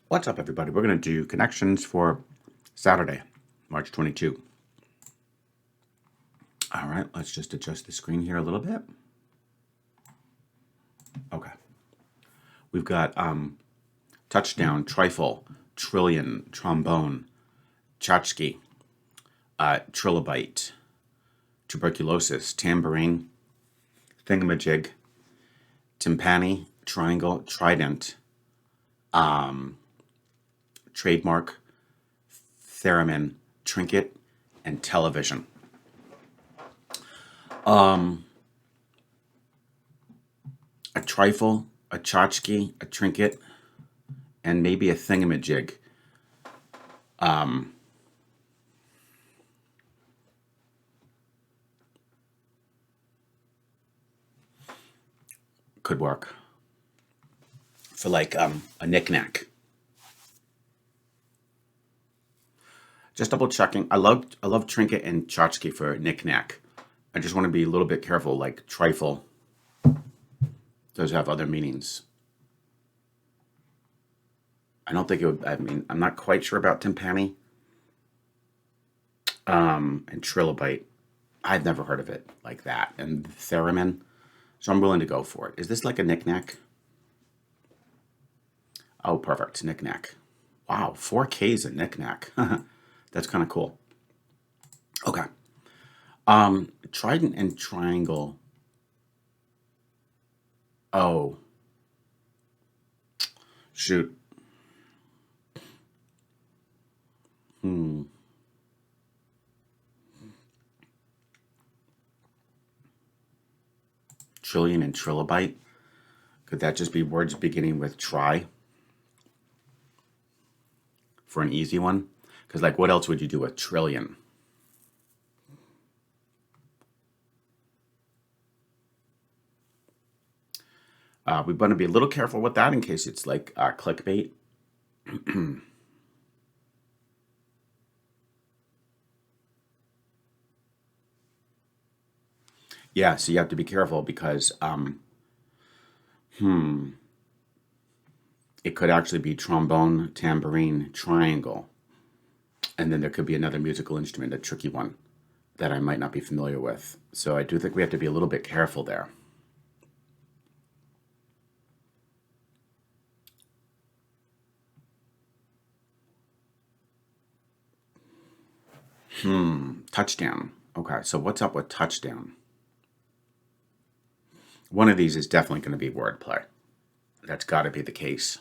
What's up, everybody? We're going to do connections for Saturday, March 22. All right, let's just adjust the screen here a little bit. Okay. We've got touchdown, trifle, trillion, trombone, tchotchke, trilobite, tuberculosis, tambourine, thingamajig, timpani, triangle, trident, trademark, theremin, trinket, and television. A trifle, a tchotchke, a trinket, and maybe a thingamajig. Could work for like a knickknack. Just double checking. I love trinket and tchotchke for knickknack. I just want to be a little bit careful, like trifle does have other meanings. I don't think it would, I'm not quite sure about timpani and trilobite. I've never heard of it like that. And theremin, so I'm willing to go for it. Is this like a knickknack? Oh, perfect, knickknack. Wow, 4K is a knickknack. That's kind of cool. Okay. Trident and triangle. Oh, shoot. Trillion and trilobite. Could that just be words beginning with try for an easy one? Because, like, what else would you do with trillion? We want to be a little careful with that in case it's like clickbait. Yeah, so you have to be careful because it could actually be trombone, tambourine, triangle. And then there could be another musical instrument, a tricky one that I might not be familiar with. So I do think we have to be a little bit careful there. Touchdown. Okay, so what's up with touchdown? One of these is definitely going to be wordplay. That's got to be the case.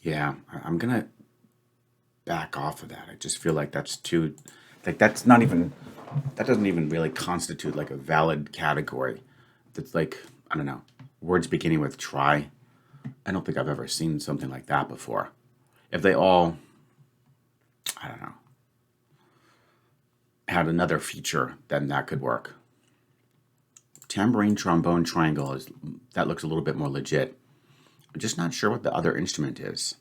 Yeah, I'm going to back off of that. I just feel like that's too, like, that's not even, that doesn't even really constitute like a valid category. That's like, I don't know, words beginning with try. I don't think I've ever seen something like that before. If they all, I don't know, had another feature, then that could work. Tambourine, trombone, triangle is, that looks a little bit more legit. I'm just not sure what the other instrument is.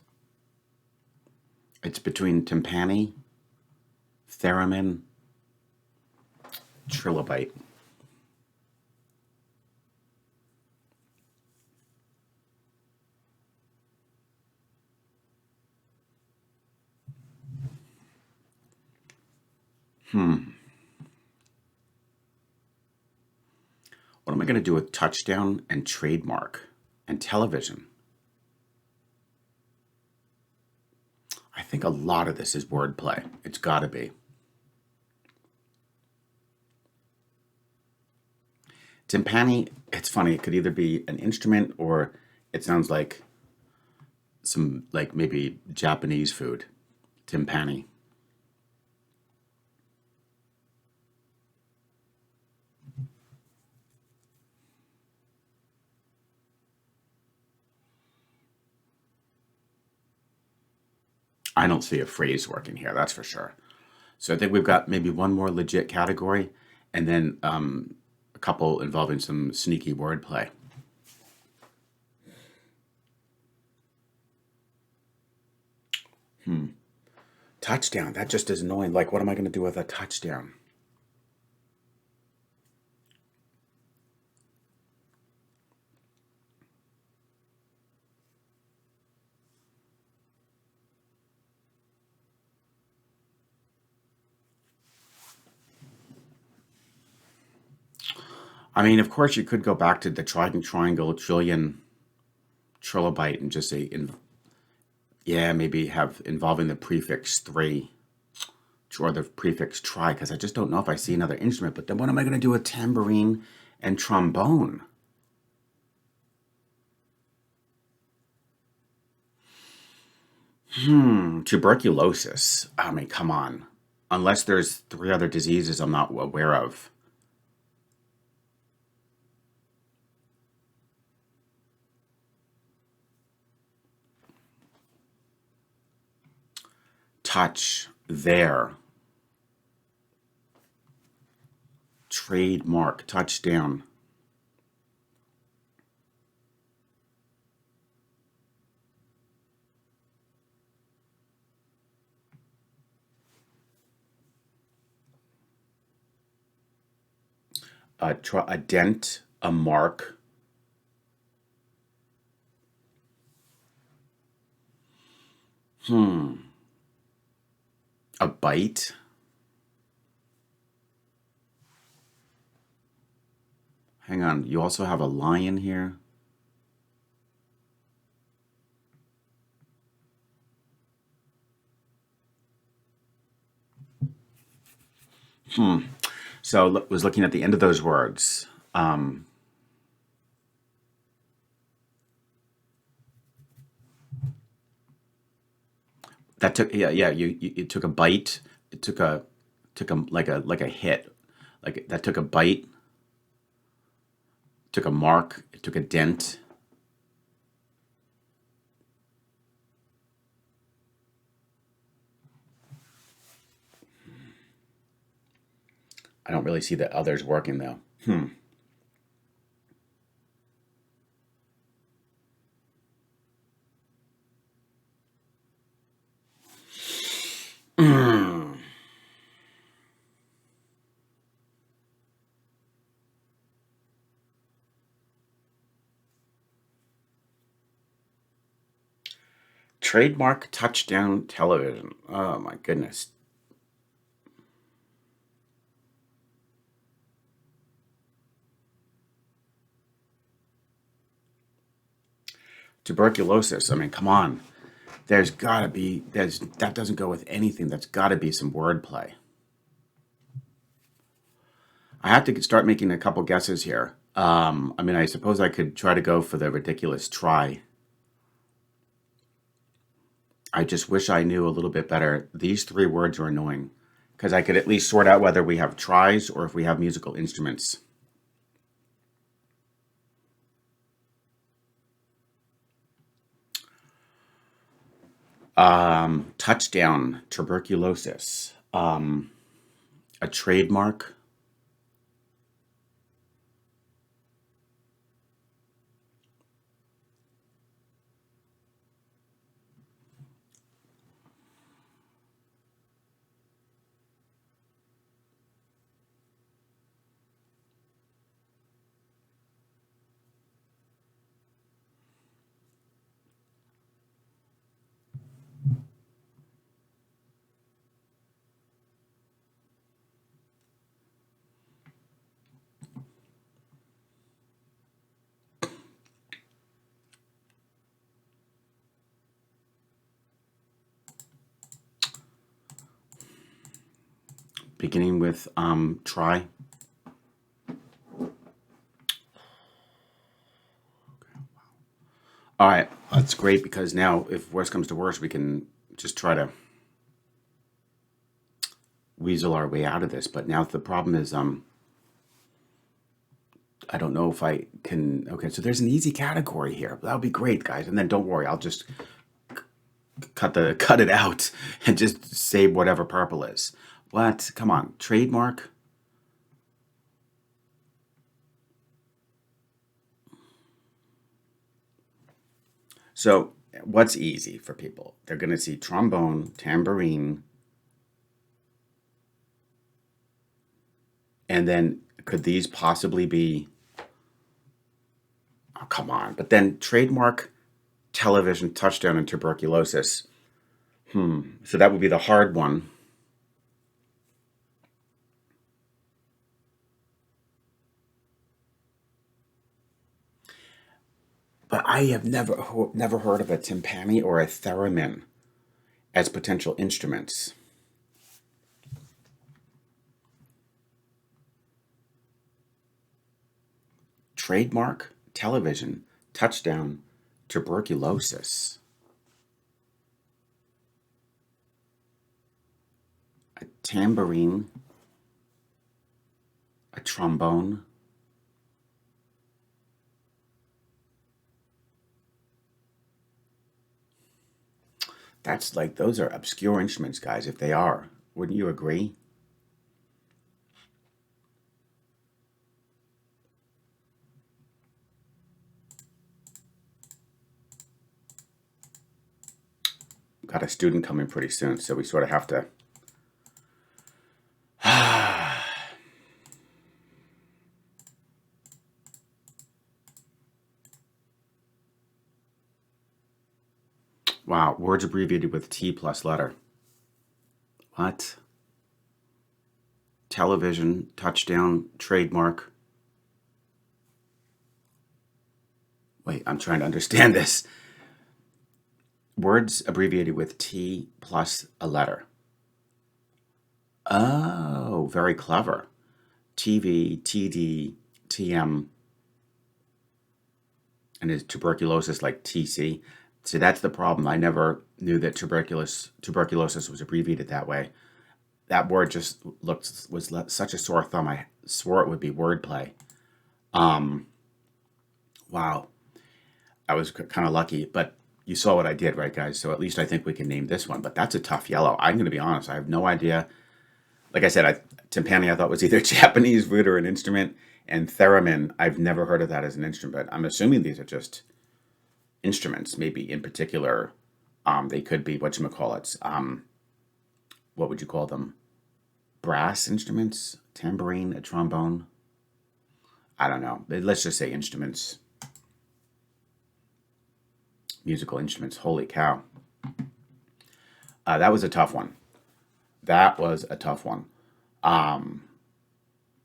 It's between timpani, theremin, trilobite. What am I going to do with touchdown and trademark and television? I think a lot of this is wordplay. It's got to be. Timpani, it's funny. It could either be an instrument or it sounds like some, like maybe Japanese food. Timpani. I don't see a phrase working here, that's for sure. So I think we've got maybe one more legit category and then a couple involving some sneaky wordplay. Touchdown. That just is annoying. Like, what am I going to do with a touchdown? I mean, of course, you could go back to the triangle, trillion, trilobite, and just say, yeah, maybe have involving the prefix three or the prefix tri, because I just don't know if I see another instrument. But then what am I going to do with tambourine and trombone? Tuberculosis. I mean, come on. Unless there's three other diseases I'm not aware of. Touch, there. Trademark, touchdown. A dent, a mark. A bite. Hang on, you also have a lion here. So was looking at the end of those words. That took, yeah, you it took a bite. It took a like a hit. Like that took a bite, took a mark, it took a dent. I don't really see the others working though. Trademark touchdown television. Oh my goodness. Tuberculosis. I mean, come on. There's gotta be there's that doesn't go with anything. That's gotta be some wordplay. I have to start making a couple guesses here. I mean, I suppose I could try to go for the ridiculous try. I just wish I knew a little bit better. These three words are annoying because I could at least sort out whether we have tries or if we have musical instruments. Touchdown, tuberculosis. A trademark. Beginning with try. All right, that's great because now, if worst comes to worst, we can just try to weasel our way out of this. But now the problem is, I don't know if I can. Okay, so there's an easy category here. That'll be great, guys. And then don't worry, I'll just cut it out and just say whatever purple is. What? Come on, trademark. So What's easy for people? They're going to see trombone, tambourine, and then could these possibly be? Oh, come on! But then trademark, television, touchdown, and tuberculosis. So that would be the hard one. But I have never heard of a timpani or a theremin as potential instruments. Trademark, television, touchdown, tuberculosis. A tambourine, a trombone. That's like, those are obscure instruments, guys, if they are. Wouldn't you agree? Got a student coming pretty soon, so we sort of have to. Wow, words abbreviated with T plus letter. What? Television, touchdown, trademark. Wait, I'm trying to understand this. Words abbreviated with T plus a letter. Oh, very clever. TV, TD, TM, and is tuberculosis like TC? See, that's the problem. I never knew that tuberculosis was abbreviated that way. That word just was such a sore thumb. I swore it would be wordplay. Um, wow, I was kind of lucky, but you saw what I did, right, guys? So at least I think we can name this one. But that's a tough yellow. I'm going to be honest. I have no idea. Like I said, timpani I thought was either Japanese root or an instrument, and theremin I've never heard of that as an instrument. I'm assuming these are just instruments. Maybe in particular, they could be whatchamacallits. What would you call them? Brass instruments, tambourine, a trombone. I don't know. Let's just say instruments, musical instruments. Holy cow. That was a tough one. That was a tough one. Um,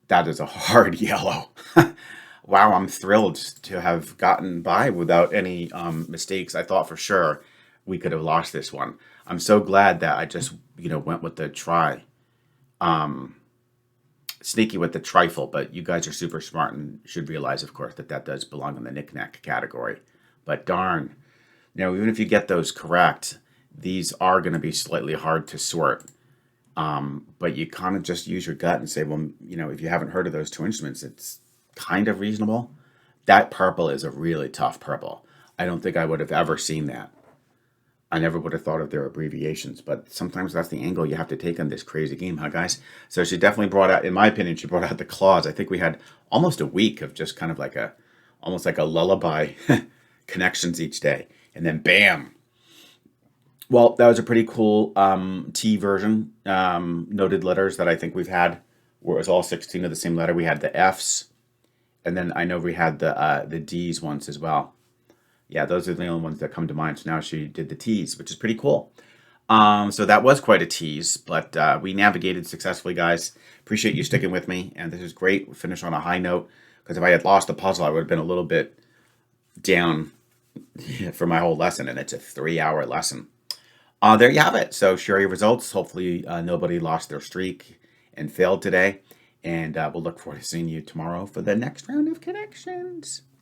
that is a hard yellow. Wow, I'm thrilled to have gotten by without any mistakes. I thought for sure we could have lost this one. I'm so glad that I just, went with the try. Um, Sneaky with the trifle, but you guys are super smart and should realize, of course, that that does belong in the knickknack category. But darn, even if you get those correct, these are going to be slightly hard to sort. But you kind of just use your gut and say, well, if you haven't heard of those two instruments, it's kind of reasonable. That purple is a really tough purple. I don't think I would have ever seen that. I never would have thought of their abbreviations, but sometimes that's the angle you have to take on this crazy game, huh, guys? So she definitely brought out, in my opinion, she brought out the claws. I think we had almost a week of just kind of like almost like a lullaby connections each day. And then bam. Well, that was a pretty cool T version. Noted letters that I think we've had, where it was all 16 of the same letter. We had the F's, and then I know we had the D's once as well. Yeah, those are the only ones that come to mind. So now she did the T's, which is pretty cool. So that was quite a tease, but we navigated successfully, guys. Appreciate you sticking with me, and this is great. We finished on a high note, because if I had lost the puzzle, I would have been a little bit down for my whole lesson, and it's a 3-hour lesson. There you have it. So share your results. Hopefully nobody lost their streak and failed today, and we'll look forward to seeing you tomorrow for the next round of connections.